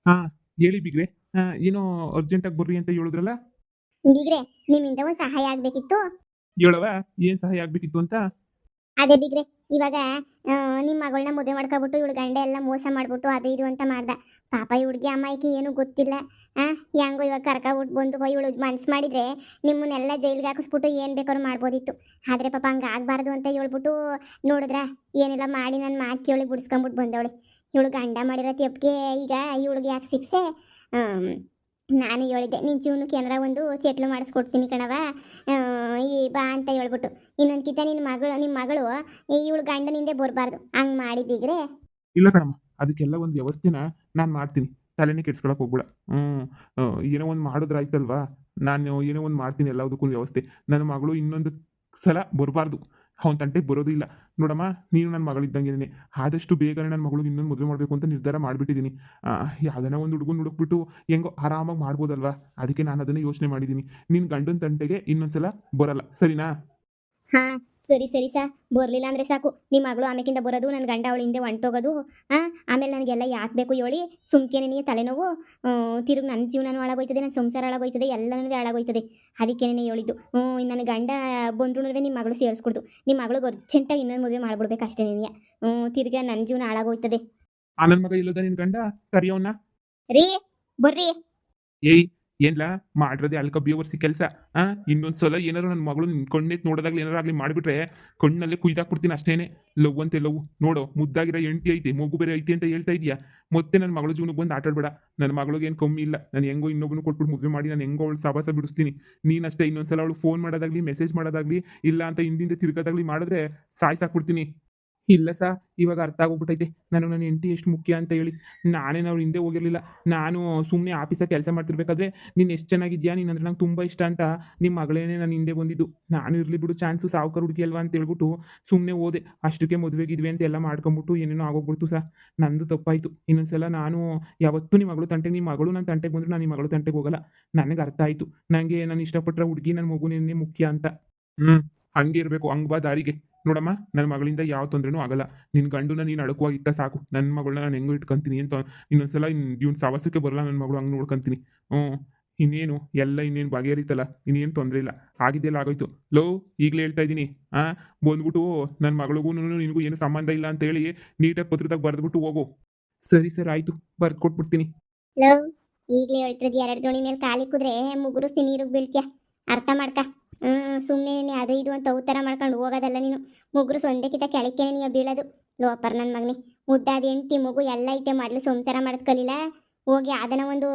ಹಾ, ಹೇಳಿ ಬಿಗ್ರೆ. ಏನೋ ಅರ್ಜೆಂಟಾಗಿ ಬರ್ರಿ ಅಂತ ಹೇಳಿದ್ರಲ್ಲ? ಬೀಗ್ರೆ, ನಿಮ್ಮಿಂದ ಒಂದು ಸಹಾಯ ಆಗ್ಬೇಕಿತ್ತು. ಹೇಳವ, ಏನ್ ಸಹಾಯ ಆಗ್ಬೇಕಿತ್ತು ಅಂತ? ಅದೇ ಬೀಗ್ರೆ, ಇವಾಗ ನಿಮ್ಮ ಮಗಳನ್ನ ಮದುವೆ ಮಾಡ್ಕೊಬಿಟ್ಟು ಇವಳು ಗಂಡ ಎಲ್ಲ ಮೋಸ ಮಾಡ್ಬಿಟ್ಟು ಅದು ಇದು ಅಂತ ಮಾಡ್ದ. ಪಾಪ ಈ ಹುಡುಗಿ ಅಮ್ಮಾಯಿಗೆ ಏನು ಗೊತ್ತಿಲ್ಲ. ಹೆಂಗೋ ಇವಾಗ ಕರ್ಕೊಬಿಟ್ಟು ಬಂದು ಇವಳು ಮನ್ಸು ಮಾಡಿದ್ರೆ ನಿಮ್ಮನ್ನೆಲ್ಲ ಜೈಲಿಗೆ ಹಾಕಿಸ್ಬಿಟ್ಟು ಏನು ಬೇಕಾದ್ರೂ ಮಾಡ್ಬೋದಿತ್ತು. ಆದರೆ ಪಾಪ ಹಂಗೆ ಆಗಬಾರ್ದು ಅಂತ ಹೇಳ್ಬಿಟ್ಟು ನೋಡಿದ್ರ ಏನೆಲ್ಲ ಮಾಡಿ ನನ್ನ ಮಾತು ಕೇಳಿ ಬಿಡಿಸ್ಕೊಂಬಿಟ್ಟು ಬಂದವಳೆ. ಇವಳು ಗಂಡ ಮಾಡಿರೋ ತಪ್ಪಿಗೆ ಈಗ ಇವಳಿಗೆ ಯಾಕೆ ಶಿಕ್ಷೆ? ನಾನು ಹೇಳಿದ್ದೆ ನಿನ್ನ ಜೀವನಕ್ಕೆ ಏನಾರ ಒಂದು ಸೆಟ್ಲು ಮಾಡಿಸ್ಕೊಡ್ತೀನಿ ಕಣವ, ಈ ಬಾ ಅಂತ ಹೇಳ್ಬಿಟ್ಟು. ಇನ್ನೊಂದ್ಕಿಂತ ನಿಮ್ಮ ಮಗಳು ಇವಳು ಗಂಡನಿಂದೆ ಬರಬಾರ್ದು ಹಂಗೆ ಮಾಡಿ ಬಿಗ್ರೆ. ಇಲ್ಲ ಕಣಮ್ಮ, ಅದಕ್ಕೆಲ್ಲ ಒಂದು ವ್ಯವಸ್ಥೆನ ನಾನು ಮಾಡ್ತೀನಿ. ತಲೆನೇ ಕೆಡ್ಸ್ಕೊಳಕ್ ಹೋಗ್ಬೇಡ. ಏನೋ ಒಂದು ಮಾಡಿದ್ರಾಯ್ತಲ್ವಾ? ನಾನು ಏನೋ ಒಂದು ಮಾಡ್ತೀನಿ ಎಲ್ಲದಕ್ಕೂ ವ್ಯವಸ್ಥೆ. ನನ್ನ ಮಗಳು ಇನ್ನೊಂದು ಸಲ ಬರಬಾರ್ದು. ಅವನ ತಂಟೆಗೆ ಬರೋದು ಇಲ್ಲ. ನೋಡಮ್ಮ, ನೀನು ನನ್ನ ಮಗಳಿದ್ದಂಗೆನೆ. ಆದಷ್ಟು ಬೇಗನೆ ನನ್ನ ಮಗಳಿಗೆ ಇನ್ನೊಂದು ಮದುವೆ ಮಾಡಬೇಕು ಅಂತ ನಿರ್ಧಾರ ಮಾಡಿಬಿಟ್ಟಿದ್ದೀನಿ. ಯಾವುದನ್ನ ಒಂದು ಹುಡುಗನ ಹುಡುಕ್ಬಿಟ್ಟು ಹೆಂಗೋ ಆರಾಮಾಗಿ ಮಾಡ್ಬೋದಲ್ವಾ? ಅದಕ್ಕೆ ನಾನು ಅದನ್ನೇ ಯೋಚನೆ ಮಾಡಿದ್ದೀನಿ. ನಿನ್ನ ಗಂಡನ ತಂಟೆಗೆ ಇನ್ನೊಂದ್ಸಲ ಬರಲ್ಲ, ಸರಿನಾ? ಹಾ, ಸರಿ ಸರಿ ಬರಲಿಲ್ಲ ಅಂದರೆ ಸಾಕು. ನಿಮ್ಮ ಮಗಳು ಆಮೇಕಿಂದ ಬರೋದು, ನನ್ನ ಗಂಡ ಅವಳ ಹಿಂದೆ ಹೊಂಟೋಗೋದು. ಆಮೇಲೆ ನನಗೆಲ್ಲ ಯಾಕೆ ಬೇಕು ಹೇಳಿ? ಸುಮ್ಕೇನೆ ನೀ ತಲೆನೋವು. ತಿರುಗಿ ನನ್ನ ಜೀವನನೂ ಹಾಳಾಗೋಯ್ತದೆ, ನನ್ನ ಸಂಸಾರ ಹಾಳಾಗೋಯ್ತದೆ, ಎಲ್ಲನೂ ಹಾಳಾಗೋಯ್ತದೆ. ಅದಕ್ಕೇನೆ ಹೇಳಿದ್ದು. ನನ್ನ ಗಂಡ ಬಂದ್ರು ನಿಮ್ಮ ಮಗಳು ಸೇರಿಸ್ಕೊಡ್ತು. ನಿಮ್ಮ ಮಗಳಿಗೆ ಅರ್ಜೆಂಟಾಗಿ ಇನ್ನೊಂದು ಮದುವೆ ಮಾಡ್ಬಿಡ್ಬೇಕು ಅಷ್ಟೇ ನೀನು. ತಿರ್ಗಿ ನನ್ನ ಜೀವನ ಹಾಳಾಗೋಯ್ತದೆ. ಆ ನನ್ನ ಮಗ ಇಲ್ಲದ ನಿನ್ನ ಗಂಡ ಕರಿಯವನ್ನ. ರೀ, ಬರ್ರಿ. ಏಯ್, ಏನ್ಲಾ ಮಾಡಿರೋದೇ ಅಲ್ಕ ಬೇವರ್ಸಿ ಕೆಲಸ. ಇನ್ನೊಂದ್ಸಲ ಏನಾರು ನನ್ನ ಮಗಳು ನಿನ್ ಕಣ್ಣೆತ್ ನೋಡೋದಾಗ್ಲಿ ಏನಾರು ಆಗ್ಲಿ ಮಾಡಿಬಿಟ್ರೆ ಕಣ್ಣಲ್ಲೇ ಕುಯ್ದಾಕ್ಬಿಡ್ತೀನಿ ಅಷ್ಟೇನೆ. ಲವ್ ಅಂತೆ ಲವ್ ನೋಡು, ಮುದ್ದಾಗಿರೋ ಎಂಟಿ ಐತೆ, ಮಗು ಬೇರೆ ಐತೆ ಅಂತ ಹೇಳ್ತಾ ಇದೀಯಾ. ಮತ್ತೆ ನನ್ನ ಮಗಳ ಜೀವನಕ್ಕೆ ಬಂದು ಆಟಾಡ್ಬೇಡ. ನನ್ನ ಮಗಳಿಗೆ ಏನು ಕಮ್ಮಿ ಇಲ್ಲ. ನಾನು ಹೆಂಗೋ ಇನ್ನೊಬ್ಬನು ಕೊಟ್ಬಿಟ್ಟು ಮದುವೆ ಮಾಡಿ ನಾನು ಹೆಂಗೋ ಅವಳು ಸಾವಾಸ ಬಿಡಿಸ್ತೀನಿ. ನೀನಷ್ಟೇ ಇನ್ನೊಂದ್ಸಲ ಅವಳು ಫೋನ್ ಮಾಡೋದಾಗ್ಲಿ ಮೆಸೇಜ್ ಮಾಡೋದಾಗ್ಲಿ ಇಲ್ಲ ಅಂತ ಹಿಂದಿಂದ ತಿರ್ಗೋದಾಗ್ಲಿ ಮಾಡಿದ್ರೆ ಸಾಯ್ಸಾಕ್ಬಿಡ್ತೀನಿ. ಇಲ್ಲ ಇವಾಗ ಅರ್ಥ ಆಗೋಗ್ಬಿಟ್ಟೈತೆ ನನಗೆ ನನ್ನ ಹೆಂಡತಿ ಎಷ್ಟು ಮುಖ್ಯ ಅಂತ ಹೇಳಿ. ನಾನೇನು ಅವ್ರ ಹಿಂದೆ ಹೋಗಿರಲಿಲ್ಲ. ನಾನು ಸುಮ್ಮನೆ ಆಫೀಸಾಗ ಕೆಲಸ ಮಾಡ್ತಿರ್ಬೇಕಾದ್ರೆ ನೀನು ಎಷ್ಟು ಚೆನ್ನಾಗಿದ್ಯಾ, ನೀನು ಅಂದ್ರೆ ನಂಗೆ ತುಂಬ ಇಷ್ಟ ಅಂತ ನಿಮ್ಮ ಮಗಳೇನೆ ನನ್ನ ಹಿಂದೆ ಬಂದಿದ್ದು. ನಾನು ಇರಲಿ ಬಿಡು, ಚಾನ್ಸು ಸಾವುಕಾರ ಹುಡುಗಿ ಅಲ್ವಾ ಅಂತ ಹೇಳ್ಬಿಟ್ಟು ಸುಮ್ಮನೆ ಹೋದೆ. ಅಷ್ಟಕ್ಕೆ ಮದುವೆಗಿದ್ವಿ ಅಂತ ಎಲ್ಲ ಮಾಡ್ಕೊಂಬಿಟ್ಟು ಏನೇನೋ ಆಗೋಗ್ಬಿಡ್ತು ನಂದು ತಪ್ಪಾಯಿತು. ಇನ್ನೊಂದ್ಸಲ ನಾನು ಯಾವತ್ತೂ ನಿಮ್ಮ ಮಗಳು ತಂಟೆಗೆ, ನಿಮ್ಮ ಮಗಳು ನನ್ನ ತಂಟೆಗೆ ಬಂದರೂ ನಾನು ನಿಮ್ಮ ಮಗಳು ತಂಟೆಗೆ ಹೋಗಲ್ಲ. ನನಗೆ ಅರ್ಥ ಆಯಿತು. ನನಗೆ ನಾನು ಇಷ್ಟಪಟ್ಟರೆ ಹುಡುಗಿ ನನ್ನ ಮಗುನೇ ಮುಖ್ಯ ಅಂತ. ಹಂಗೆ ಇರಬೇಕು, ಹಂಗೆ ಬಾ ದಾರಿಗೆ. ನೋಡಮ್ಮ, ನನ್ನ ಮಗಳಿಂದ ಯಾವ ತೊಂದರೆನೂ ಆಗಲ್ಲ. ನಿನ್ನ ಗಂಡನ ನೀನು ಅಡಕವಾಗಿ ಇಟ್ಟ ಸಾಕು. ನನ್ನ ಮಗಳನ್ನ ನಾನು ಹೆಂಗೋ ಇಟ್ಕೊಂತೀನಿ ಅಂತ. ಇನ್ನೊಂದ್ಸಲ ಇವ್ನ ಸಾವಾಸಕ್ಕೆ ಬರಲ್ಲ ನನ್ನ ಮಗಳು, ಹಂಗೆ ನೋಡ್ಕೊಂತೀನಿ. ಇನ್ನೇನು ಎಲ್ಲ ಇನ್ನೇನು ಬಗೆಹರಿತಲ್ಲ, ಇನ್ನೇನು ತೊಂದರೆ ಇಲ್ಲ. ಆಗಿದ್ದೆಲ್ಲ ಆಗೋಯ್ತು. ಲೋ, ಈಗಲೇ ಹೇಳ್ತಾ ಇದ್ದೀನಿ. ಬಂದ್ಬಿಟ್ಟು ನನ್ನ ಮಗಳಿಗೂ ನಿನಗೂ ಏನು ಸಂಬಂಧ ಇಲ್ಲ ಅಂತ ಹೇಳಿ ನೀಟಾಗಿ ಪತ್ರದಾಗ ಬರೆದ್ಬಿಟ್ಟು ಹೋಗು. ಸರಿ ಸರ್, ಆಯಿತು, ಬರ್ದು ಕೊಟ್ಬಿಡ್ತೀನಿ. ಲವ್, ಈಗಲೇ ಹೇಳ್ತಿರೋದು ಎರಡು ದೋಣಿ ಮೇಲೆ ಕಾಲಿ ಕುದ್ರೆ ಮುಗುರು ನೀರಿಗೆ ಬೀಳ್ತೀಯ. ಅರ್ಥ ಮಾಡ್ಕ. ಸುಮ್ಮನೆ ಅದು ಇದು ಅಂತ ಉತ್ತರ ಮಾಡ್ಕೊಂಡು ಹೋಗೋದಲ್ಲ ನೀನು. ಮುಗುರು ಸೊಂದಕ್ಕಿಂತ ಕೆಳಕ್ಕೇನೆ ನೀ ಬೀಳೋದು. ಲೋಪರ್ ನನ್ನ ಮಗನಿ, ಮುದ್ದಾದ ಹೆಂಡ್ತಿ ಮಗು ಎಲ್ಲ ಐತೆ. ಮೊದಲು ಸಂಸಾರ ಮಾಡಿಸ್ಕಲಿಲ್ಲ. ಹೋಗಿ ಅದನ್ನ ಒಂದು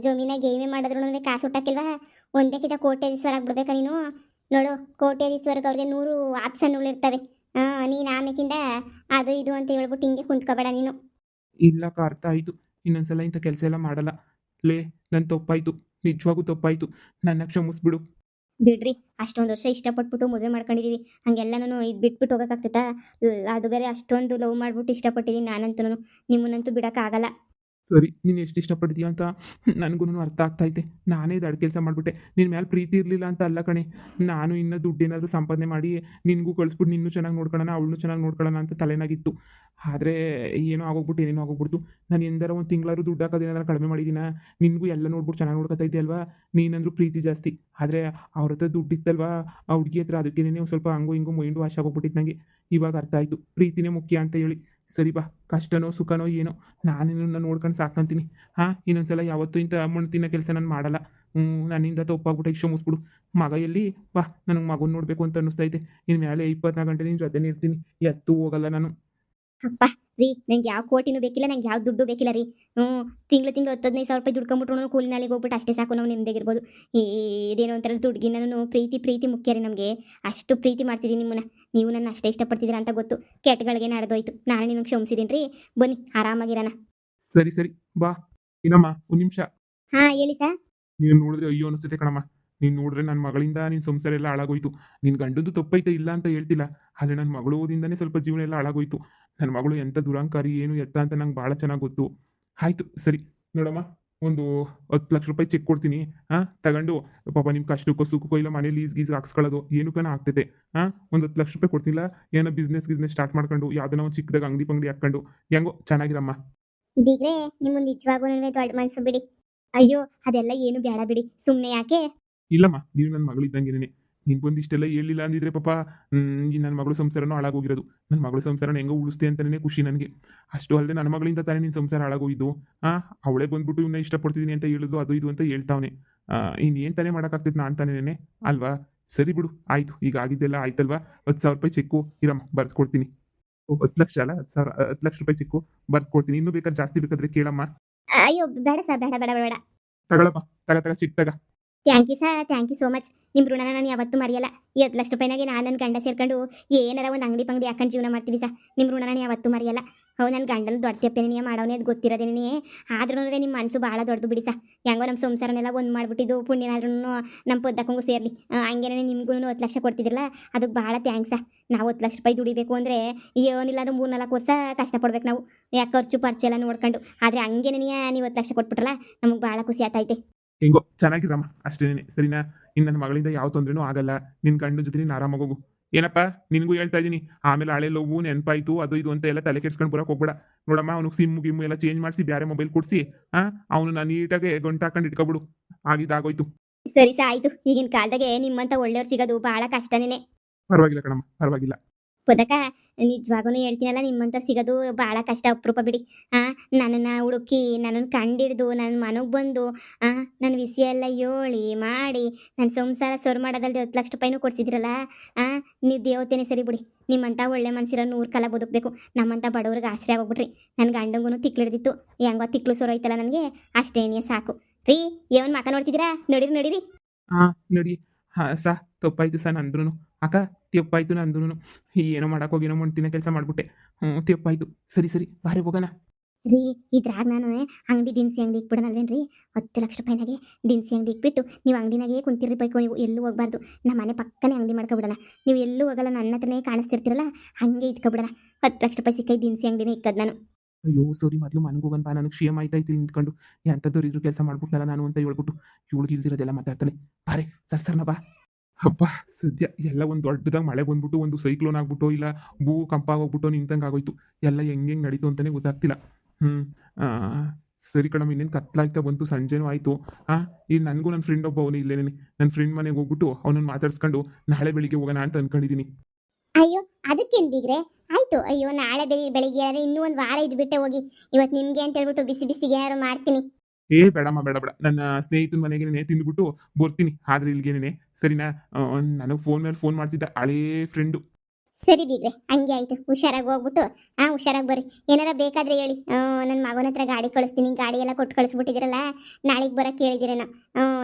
ಜಮೀನ ಗೇಮೆ ಮಾಡಿದ್ರು ಕಾಸು ಹುಟ್ಟಾಕಿಲ್ವಾ? ಒಂದಕ್ಕಿಂತ ಕೋಟ್ಯಾಧೀಶ್ವರ ಆಗ್ಬಿಡ್ಬೇಕಾ ನೀನು? ನೋಡು, ಕೋಟ್ಯಾಧೀಶ್ವರಕ್ಕೆ ಅವ್ರಿಗೆ 100 ಆಪ್ಷನ್ಗಳಿರ್ತವೆ. ನೀನು ಆಮೇಕಿಂದ ಅದು ಇದು ಅಂತ ಹೇಳ್ಬಿಟ್ಟು ಹಿಂಗೆ ಕುಂತ್ಕೋಬೇಡ ನೀನು. ಇಲ್ಲಕ್ಕ, ಅರ್ಥ ಆಯಿತು. ಇನ್ನೊಂದ್ಸಲ ಇಂಥ ಕೆಲಸ ಎಲ್ಲ ಮಾಡಲ್ಲ. ಲೇ, ನನ್ನ ತಪ್ಪಾಯಿತು, ನಿಜವಾಗೂ ತಪ್ಪಾಯಿತು. ನನ್ನ ಕ್ಷಮಿಸ್ಬಿಡು. ಬಿಡ್ರಿ, ಅಷ್ಟೊಂದು ವರ್ಷ ಇಷ್ಟಪಟ್ಬಿಟ್ಟು ಮದುವೆ ಮಾಡ್ಕೊಂಡಿದೀವಿ. ಹಂಗೆಲ್ಲ ನಾನು ಇದು ಬಿಟ್ಬಿಟ್ಟು ಹೋಗೋಕ್ಕಾಗ್ತೈತಾ? ಅದು ಬೇರೆ ಅಷ್ಟೊಂದು ಲವ್ ಮಾಡ್ಬಿಟ್ಟು ಇಷ್ಟಪಟ್ಟಿದ್ದೀನಿ ನಾನಂತೂ. ನಿಮ್ಮನ್ನಂತೂ ಬಿಡೋಕ್ಕಾಗಲ್ಲ. ಸರಿ, ನೀನು ಎಷ್ಟು ಇಷ್ಟಪಡ್ತೀಯ ಅಂತ ನನಗೂ ಅರ್ಥ ಆಗ್ತೈತೆ. ನಾನೇ ದಡ್ ಕೆಲಸ ಮಾಡಿಬಿಟ್ಟೆ. ನಿನ್ನ ಮೇಲೆ ಪ್ರೀತಿ ಇರಲಿಲ್ಲ ಅಂತ ಅಲ್ಲ ಕಣೆ. ನಾನು ಇನ್ನೂ ದುಡ್ಡೇನಾದರೂ ಸಂಪಾದನೆ ಮಾಡಿ ನಿನಗೂ ಕಳಿಸ್ಬಿಟ್ಟು ನಿನ್ನೂ ಚೆನ್ನಾಗಿ ನೋಡ್ಕೊಳ್ಳೋಣ, ಅವಳನ್ನೂ ಚೆನ್ನಾಗಿ ನೋಡ್ಕೊಳ್ಳೋಣ ಅಂತ ತಲೆನಾಗಿತ್ತು. ಆದರೆ ಏನೋ ಆಗೋಗ್ಬಿಟ್ಟು ಏನೇನೋ ಆಗೋಗ್ಬಿಡ್ತು. ನಾನು ಎಂದಾರ ಒಂದು ತಿಂಗಳಾದ್ರೂ ದುಡ್ಡು ಹಾಕೋದೇನಾದ್ರೂ ಕಡಿಮೆ ಮಾಡಿದ್ದೀನ? ನಿನಗೂ ಎಲ್ಲ ನೋಡ್ಬಿಟ್ಟು ಚೆನ್ನಾಗಿ ನೋಡ್ಕೊತಾ ಇದೆಯಲ್ವಾ? ನೀನಂದ್ರೂ ಪ್ರೀತಿ ಜಾಸ್ತಿ. ಆದರೆ ಅವ್ರ ಹತ್ರ ದುಡ್ಡಿತ್ತಲ್ವಾ ಆ ಹುಡುಗಿ ಹತ್ರ, ಅದಕ್ಕೇನೆ ಸ್ವಲ್ಪ ಹಂಗೂ ಹಿಂಗೂ ಮೈಂಡು ವಾಶ್ ಆಗೋಗ್ಬಿಟ್ಟಿತ್ತು ನನಗೆ. ಇವಾಗ ಅರ್ಥ ಆಯಿತು, ಪ್ರೀತಿನೇ ಮುಖ್ಯ ಅಂತ ಹೇಳಿ. ಸರಿ ಬಾ, ಕಷ್ಟನೋ ಸುಖನೋ ಏನೋ ನಾನು ನಿನ್ನನ್ನು ನೋಡ್ಕೊಂಡು ಸಾಕಂತೀನಿ. ಇನ್ನೊಂದ್ಸಲ ಯಾವತ್ತೂ ಇಂಥ ಮಣ್ಣು ತಿನ್ನೋ ಕೆಲಸ ನಾನು ಮಾಡಲ್ಲ. ನನ್ನಿಂದ ತಪ್ಪಾಗ್ಬಿಟ್ಟು ಕ್ಷಮಿಸ್ಬಿಡು. ಮಗ ಎಲ್ಲಿ? ಬಾ, ನನಗೆ ಮಗನ ನೋಡಬೇಕು ಅಂತ ಅನ್ನಿಸ್ತೈತೆ. ಇನ್ನು ಮೇಲೆ 24 ಗಂಟೆ ನಿನ್ನ ಜೊತೆನೇ ಇರ್ತೀನಿ, ಎತ್ತೂ ಹೋಗಲ್ಲ ನಾನು. ಅಪ್ಪ ರೀ, ನಂಗೆ ಯಾವ ಕೋಟಿನೂ ಬೇಕಿಲ್ಲ, ನಂಗೆ ಯಾವ ದುಡ್ಡು ಬೇಕಿಲ್ಲ ರೀ. ತಿಂಗಳು 10-15 ಸಾವಿರ ರೂಪಾಯಿ ದುಡ್ಕೊಂಬಿಟ್ರು ಕೂಲಿ ನಾಲಿಗೆ ಹೋಗ್ಬಿಟ್ಟು ಅಷ್ಟೇ ಸಾಕು, ನಾವು ನೆಮ್ಮದಿಗಿರ್ಬೋದು. ಇದೇನೋ ಒಂಥರ ದುಡ್ಗಿನ ಪ್ರೀತಿ ಪ್ರೀತಿ ಮುಖ್ಯ ರೀ ನಮಗೆ. ಅಷ್ಟು ಪ್ರೀತಿ ಮಾಡ್ತಿದ್ದೀನಿ ನಿಮ್ಮನ್ನ. ನೀವು ನನ್ನ ಅಷ್ಟೇ ಇಷ್ಟಪಡ್ತಿದ್ದೀರಾ ಅಂತ ಗೊತ್ತು. ಕೆಟ್ಟಗಳಿಗೆ ನಡೆದೋಯ್ತು, ನಾನು ನಿಮಗೆ ಕ್ಷಮಿಸಿದ್ದೀನಿ ರೀ. ಬನ್ನಿ, ಆರಾಮಾಗಿರೋಣ. ಸರಿ ಸರಿ, ಬಾ. ಇನ್ನಮ್ಮ ಒಂದು ನಿಮಿಷ. ಹೇಳಿ ಸರ್. ನೀನು ನೋಡಿದ್ರೆ ಅಯ್ಯೋ ಅನಿಸುತ್ತೆ ಕಣಮ್ಮ. ನೀನು ನೋಡಿದ್ರೆ ನನ್ನ ಮಗಳಿಂದ ನಿನ್ನ ಸಂಸಾರ ಎಲ್ಲ ಹಾಳಾಗೋಯ್ತು. ನಿನ್ನ ಗಂಡಂದು ತಪ್ಪೈತೆ, ಇಲ್ಲ ಅಂತ ಹೇಳ್ತಿಲ್ಲ. ಆದರೆ ನನ್ನ ಮಗಳೋದಿಂದನೇ ಸ್ವಲ್ಪ ಜೀವನ ಎಲ್ಲ ಹಾಳಾಗೋಯ್ತು. ನನ್ನ ಮಗಳು ಎಂಥ ದುರಂಕಾರಿ ಏನು ಎತ್ತ ಅಂತ ನಂಗೆ ಭಾಳ ಚೆನ್ನಾಗಿ ಗೊತ್ತು. ಆಯಿತು, ಸರಿ. ನೋಡಮ್ಮ, ಒಂದು 10 ಲಕ್ಷ ರೂಪಾಯಿ ಚೆಕ್ ಕೊಡ್ತೀನಿ. ತಗೊಂಡು ಪಾಪ ನಿಮ್ಮ ಕಷ್ಟಕ್ಕೋ ಸುಖಕ್ಕೋ ಇಲ್ಲ ಮನೇಲಿ ಗೀಸ್ ಹಾಕ್ಸ್ಕೊಳ್ಳೋದು ಏನಕ್ಕನ ಆಗ್ತೈತೆ. ಒಂದು 10 ಲಕ್ಷ ರೂಪಾಯಿ ಕೊಡ್ತಿಲ್ಲ, ಏನೋ ಬಿಸ್ನೆಸ್ ಸ್ಟಾರ್ಟ್ ಮಾಡ್ಕೊಂಡು ಯಾವ್ದನ್ನ ಒಂದು ಚಿಕ್ಕದಾಗ ಅಂಗಡಿ ಪಂಗಡಿ ಹಾಕ್ಕೊಂಡು ಹೆಂಗೋ ಚೆನ್ನಾಗಿರಮ್ಮ. ಬೀಗ್ರೆ ನಿಮ್ಮ ನಿಜವಾಗೂ ದೊಡ್ಡ ಮನ್ಸು ಬಿಡಿ. ಅಯ್ಯೋ ಅದೆಲ್ಲ ಏನು ಬೇಡ ಬಿಡಿ, ಸುಮ್ಮನೆ ಯಾಕೆ. ಇಲ್ಲಮ್ಮ, ನೀವು ನನ್ನ ಮಗಳಿದ್ದಂಗೆನೆ. ನೀನು ಬಂದು ಇಷ್ಟೆಲ್ಲ ಹೇಳಿಲ್ಲ ಅಂದಿದ್ರೆ ಪಾಪ ಈ ನನ್ನ ಮಗಳು ಸಂಸಾರನೂ ಹಾಳಾಗೋಗಿರೋದು. ನನ್ನ ಮಗಳ ಸಂಸಾರನ ಹೆಂಗೋ ಉಳಿಸ್ತೆ ಅಂತಲೇ ಖುಷಿ ನನಗೆ. ಅಷ್ಟು ಅಲ್ಲದೆ ನನ್ನ ಮಗಳಿಂದ ತಾನೇ ನಿನ್ನ ಸಂಸಾರ ಹಾಳಾಗೋಗಿದ್ದು. ಅವಳೇ ಬಂದ್ಬಿಟ್ಟು ಇವನ್ನ ಇಷ್ಟಪಡ್ತಿದ್ದೀನಿ ಅಂತ ಹೇಳಿದ್ಲು, ಅದು ಇದು ಅಂತ ಹೇಳ್ತಾವನೆ. ಇನ್ನೇನು ತಾನೇ ಮಾಡೋಕ್ಕಾಗ್ತೈತೆ ನಾನು ತಾನೇನೆ ಅಲ್ವಾ? ಸರಿ ಬಿಡು, ಆಯಿತು. ಈಗ ಆಗಿದ್ದೆಲ್ಲ ಆಯ್ತಲ್ವಾ? 10,000 ರೂಪಾಯಿ ಚೆಕ್ಕು ಇರಮ್ಮ, ಬರ್ಸ್ಕೊಡ್ತೀನಿ. ಓ, 10 ಲಕ್ಷ ಅಲ್ಲ, 10,000 10 ಲಕ್ಷ ರೂಪಾಯಿ ಚೆಕ್ಕು ಬರ್ಕೊಡ್ತೀನಿ. ಇನ್ನೂ ಬೇಕಾದ್ರೆ ಜಾಸ್ತಿ ಬೇಕಾದ್ರೆ ಕೇಳಮ್ಮ. ಅಯ್ಯೋ ಬೇಡ ಸರ್, ಬೇಡ ಬೇಡ ಬೇಡ. ತಗೊಳಪ್ಪ, ತಗ ಚೆಕ್ ತಗ. Thank you sir, thank you so much. ನಿಮ್ಮ ಋಣನ ನಾನು ಯಾವತ್ತೂ ಮರೆಯಲ್ಲ. ಈ 10 ಲಕ್ಷ ರೂಪಾಯಿನಾಗೆ ನಾನು ನನ್ನ ಗಂಡ ಸೇರ್ಕೊಂಡು ಏನಾರ ಒಂದು ಅಂಗಡಿ ಪಂಗಡಿ ಹಾಕೊಂಡು ಜೀವನ ಮಾಡ್ತೀವಿ ಸರ್. ನಿಮ್ಮ ಋಣನ ನಾನು ಯಾವತ್ತೂ ಮರೆಯಲ್ಲ. ಹೌದು, ನನ್ನ ಗಂಡನ ದೊಡ್ಡ ತೆಪ್ಪೇನೇ ಮಾಡೋನೇ, ಅದು ಗೊತ್ತಿರೋದೇನೇ. ಆದ್ರೂ ನಿಮ್ಮ ಮನಸ್ಸು ಭಾಳ ದೊಡ್ಡದು ಬಿಡಿ ಸರ್. ಹೆಂಗೋ ನಮ್ಮ ಸಂಸಾರನೆಲ್ಲ ಒಂದು ಮಾಡಿಬಿಟ್ಟಿದ್ದು ಪುಣ್ಯನಾದ್ರೂ ನಮ್ಮ ಪೊದ್ದಕ್ಕಂಗೂ ಸೇರಲಿ. ಹಂಗೇನೆ ನಿಮಗೂ 10 ಲಕ್ಷ ಕೊಡ್ತಿದ್ರಲ್ಲ, ಅದಕ್ಕೆ ಭಾಳ ಥ್ಯಾಂಕ್ಸ್ ಸರ್. ನಾವು 10 ಲಕ್ಷ ರೂಪಾಯಿ ದುಡಿಬೇಕು ಅಂದರೆ ಏನಿಲ್ಲ ಅಂದ್ರೆ 3-4 ವರ್ಷ ಕಷ್ಟಪಡ್ಬೇಕು ನಾವು. ಯಾಕೆ ಖರ್ಚು ಪರ್ಚು ಎಲ್ಲ ನೋಡ್ಕೊಂಡು. ಆದರೆ ಹಂಗೇನೆ ನೀವು 10 ಲಕ್ಷ ಕೊಟ್ಬಿಟ್ರಲ್ಲ, ನಮಗೆ ಭಾಳ ಖುಷಿ ಆಗ್ತೈತೆ. ಹೆಂಗೋ ಚೆನ್ನಾಗಿರಮ್ಮ, ಅಷ್ಟೇನೆ ಸರಿನಾ? ಇನ್ನು ನನ್ನ ಮಗಳಿಂದ ಯಾವ ತೊಂದರೆನೂ ಆಗಲ್ಲ. ನಿನ್ನ ಗಂಡನ ಜೊತೆ ನೀನು ಆರಾಮಾಗಿ ಹೋಗು. ಏನಪ್ಪ, ನಿನಗೂ ಹೇಳ್ತಾ ಇದ್ದೀನಿ, ಆಮೇಲೆ ಹಳೆ ಲವ್ವು ನೆನಪಾಯ್ತು ಅದು ಇದು ಅಂತ ಎಲ್ಲ ತಲೆ ಕೆಡ್ಸ್ಕೊಂಡು ಬರೋಕೆ ಹೋಗ್ಬೇಡ. ನೋಡಮ್ಮ, ಅವ್ನಿಗೆ ಸಿಮ್ಮು ಗಿಮ್ಮು ಎಲ್ಲ ಚೇಂಜ್ ಮಾಡಿಸಿ ಬೇರೆ ಮೊಬೈಲ್ ಕೊಡಿಸಿ ಅವನು ನಾನು ನೀಟಾಗಿ ಗಂಟು ಹಾಕೊಂಡು ಇಟ್ಕೊಬಿಡು. ಆಗಿದ್ದಾಗೋಯ್ತು. ಸರಿ ಸರ್, ಆಯಿತು. ಈಗಿನ ಕಾಲದಾಗೆ ನಿಮ್ಮಂಥ ಒಳ್ಳೆಯವ್ರು ಸಿಗೋದು ಭಾಳ ಕಷ್ಟನೇ. ಪರವಾಗಿಲ್ಲ ಕಣಮ್ಮ, ಪರವಾಗಿಲ್ಲ. ಪದಕ ನಿಜವಾಗೂ ಹೇಳ್ತೀನಲ್ಲ, ನಿಮ್ಮಂಥವ್ರು ಸಿಗೋದು ಭಾಳ ಕಷ್ಟ, ಅಪರೂಪ ಬಿಡಿ. ನನ್ನನ್ನು ಹುಡುಕಿ ನನ್ನನ್ನು ಕಂಡಿಡ್ದು ನನ್ನ ಮನೆಗೆ ಬಂದು ನನ್ನ ವಿಷಯ ಎಲ್ಲ ಹೇಳಿ ಮಾಡಿ ನನ್ನ ಸಂಸಾರ ಸರ್ ಮಾಡೋದಲ್ದೆ 10 ಲಕ್ಷ ರೂಪಾಯಿನೂ ಕೊಡ್ಸಿದ್ರಲ್ಲ. ನೀವು ದೇವತೆನೇ ಸರಿ ಬಿಡಿ. ನಿಮ್ಮಂಥ ಒಳ್ಳೆ ಮನ್ಸಿರೋ 100 ಕಾಲ ಬದುಕಬೇಕು. ನಮ್ಮಂಥ ಬಡವ್ರಿಗೆ ಆಶ್ರಯ ಆಗೋಗ್ಬಿಟ್ರಿ. ನನ್ನ ಗಂಡಂಗೂ ತಿಕ್ಳಿಡ್ದಿತ್ತು, ಹೆಂಗೋ ತಿಕ್ಳು ಸೊರೋಯ್ತಲ್ಲ ನನಗೆ, ಅಷ್ಟೇನೇ ಸಾಕು ರೀ. ಏನು ಮಾತಾ ನೋಡ್ತಿದ್ದೀರಾ? ನಡೀರಿ. ನೋಡಿ. ತಪ್ಪಾಯ್ತು ಸಾ ನಂದ್ರೂ. ಅಕ್ಕ, ತಪ್ಪಾಯ್ತು ನಂದ್ರೂ. ಏನೋ ಮಾಡೋಕ್ಕೋಗಿ ಏನೋ ಮಾಡ್ತಿನ ಕೆಲಸ ಮಾಡಿಬಿಟ್ಟೆ. ತಪ್ಪಾಯ್ತು. ಸರಿ ಬಾರಿ ಹೋಗೋಣ. ರೀ, ಇದ್ರಾಗ ನಾನು ಅಂಗಡಿ ದಿನಸಿ ಅಂಗಡಿ ಇಕ್ಬಿಡೋಣಲ್ವೇನ್ರಿ? 10 ಲಕ್ಷ ರೂಪಾಯಿನಾಗೆ ದಿನಸಿ ಅಂಗಡಿ ಇಕ್ಬಿಟ್ಟು ನೀವು ಅಂಗಡಿನಾಗೆ ಕುಂತಿರ್ರಿ ಬೈಕೋ. ನೀವು ಎಲ್ಲೂ ಹೋಗ್ಬಾರ್ದು. ನಮ್ಮ ಮನೆ ಪಕ್ಕನೇ ಅಂಗಡಿ ಮಾಡ್ಕೊಬಿಡೋಣ. ನೀವು ಎಲ್ಲೂ ಹೋಗಲ್ಲ, ನನ್ನ ಹತ್ರನೇ ಕಾಣಿಸ್ತಿರ್ತೀರಲ್ಲ, ಹಾಗೆ ಇಟ್ಕೊಬಿಡೋಣ. 10 ಲಕ್ಷ ರೂಪಾಯಿ ಸಿಕ್ಕೈ ದಿನಸಿ ಅಂಗಡಿನೇ ಇಕ್ಕದ್ ನಾನು. ಅಯ್ಯೋ ಸರಿ, ಮೊದಲು ಮನೆಗೆ ಹೋಗೋಣ ಬಾ. ನನಗೆ ಕ್ಷೇಮ ಆಯ್ತಾಯ್ತು ನಿಂತ್ಕೊಂಡು. ಎಂಥದ್ದವ್ರು ಇದ್ರು ಕೆಲಸ ಮಾಡ್ಬಿಟ್ನಲ್ಲ ನಾನು ಅಂತ ಹೇಳ್ಬಿಟ್ಟು ಇವಳಿಗೆ ಇಲ್ದಿರೋದೆಲ್ಲ ಮಾತಾಡ್ತಾಳೆ. ಬಾರೆ ಸರ್ನ ಬಾ. ಹಬ್ಬ ಸದ್ಯ ಎಲ್ಲ ಒಂದು ದೊಡ್ಡದಾಗಿ ಮಳೆ ಬಂದ್ಬಿಟ್ಟು ಒಂದು ಸೈಕ್ಲೋನ್ ಆಗ್ಬಿಟ್ಟು ಇಲ್ಲ ಭೂ ಕಂಪ ಆಗೋಗ್ಬಿಟ್ಟು ನಿಂತಂಗೆ ಆಗೋಯ್ತು. ಎಲ್ಲ ಹೆಂಗೆ ನಡೀತು ಅಂತಲೇ ಗೊತ್ತಾಗ್ತಿಲ್ಲ. ಸರಿ ಕಣಮ್ಮ, ಇನ್ನೇನು ಕತ್ಲಾಗ್ತಾ ಬಂತು, ಸಂಜೆನೂ ಆಯಿತು. ಈಗ ನನಗೂ ನನ್ನ ಫ್ರೆಂಡ್ ಒಬ್ಬ ಅವನು ಇಲ್ಲೇನೆ. ನನ್ನ ಫ್ರೆಂಡ್ ಮನೆಗೆ ಹೋಗ್ಬಿಟ್ಟು ಅವನನ್ನು ಮಾತಾಡ್ಸ್ಕೊಂಡು ನಾಳೆ ಬೆಳಿಗ್ಗೆ ಹೋಗೋಣ ಅಂತ ಅಂದ್ಕೊಂಡಿದ್ದೀನಿ. ಅಯ್ಯೋ ಅದಕ್ಕೇನು ಬೀಗ್ರೆ, ಆಯಿತು. ಅಯ್ಯೋ ನಾಳೆ ಬೆಳಿಗ್ಗೆ ಆದರೆ ಇನ್ನೂ ಒಂದು ವಾರ ಇದ್ಬಿಟ್ಟೆ ಹೋಗಿ. ಇವತ್ತು ನಿಮಗೆ ಅಂತ ಹೇಳ್ಬಿಟ್ಟು ಬಿಸಿ ಬಿಸಿಗೆ ಯಾರು ಮಾಡ್ತೀನಿ. ಬೇಡಮ್ಮ, ಬೇಡ. ನನ್ನ ಸ್ನೇಹಿತನ ಮನೆಗೆ ತಿಂದುಬಿಟ್ಟು ಬರ್ತೀನಿ. ಆದರೆ ಇಲ್ಲಿಗೇನೆ ಸರಿನಾ? ನನಗೆ ಫೋನ್ ಮೇಲೆ ಫೋನ್ ಮಾಡ್ತಿದ್ದ ಹಳೇ ಫ್ರೆಂಡು. ಸರಿ ಬೀಗ್ರೆ, ಹಂಗೆ ಆಯಿತು. ಹುಷಾರಾಗಿ ಹೋಗ್ಬಿಟ್ಟು ಹುಷಾರಾಗಿ ಬರ್ರಿ. ಏನಾರ ಬೇಕಾದ್ರೆ ಹೇಳಿ, ನನ್ನ ಮಗನ ಹತ್ರ ಗಾಡಿ ಕಳಿಸ್ತೀನಿ. ಗಾಡಿ ಎಲ್ಲ ಕೊಟ್ಟು ಕಳಿಸ್ಬಿಟ್ಟಿದ್ದೀರಲ್ಲ, ನಾಳೆಗೆ ಬರೋಕ್ಕೆ ಕೇಳಿದಿರೇನೋ.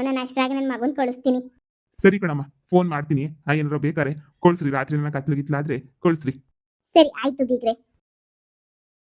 ನಾನು ಅಷ್ಟಾಗಿ ನನ್ನ ಮಗನ ಕಳಿಸ್ತೀನಿ. ಸರಿ ಕಣಮ್ಮ, ಫೋನ್ ಮಾಡ್ತೀನಿ. ಏನಾರ ಬೇಕಾರೆ ಕಳಿಸ್ರಿ. ರಾತ್ರಿ ನನ್ನ ಕತ್ಲಗಿತ್ಲಾದ್ರೆ ಕಳಿಸ್ರಿ. ಸರಿ ಆಯಿತು ಬೀಗ್ರೆ.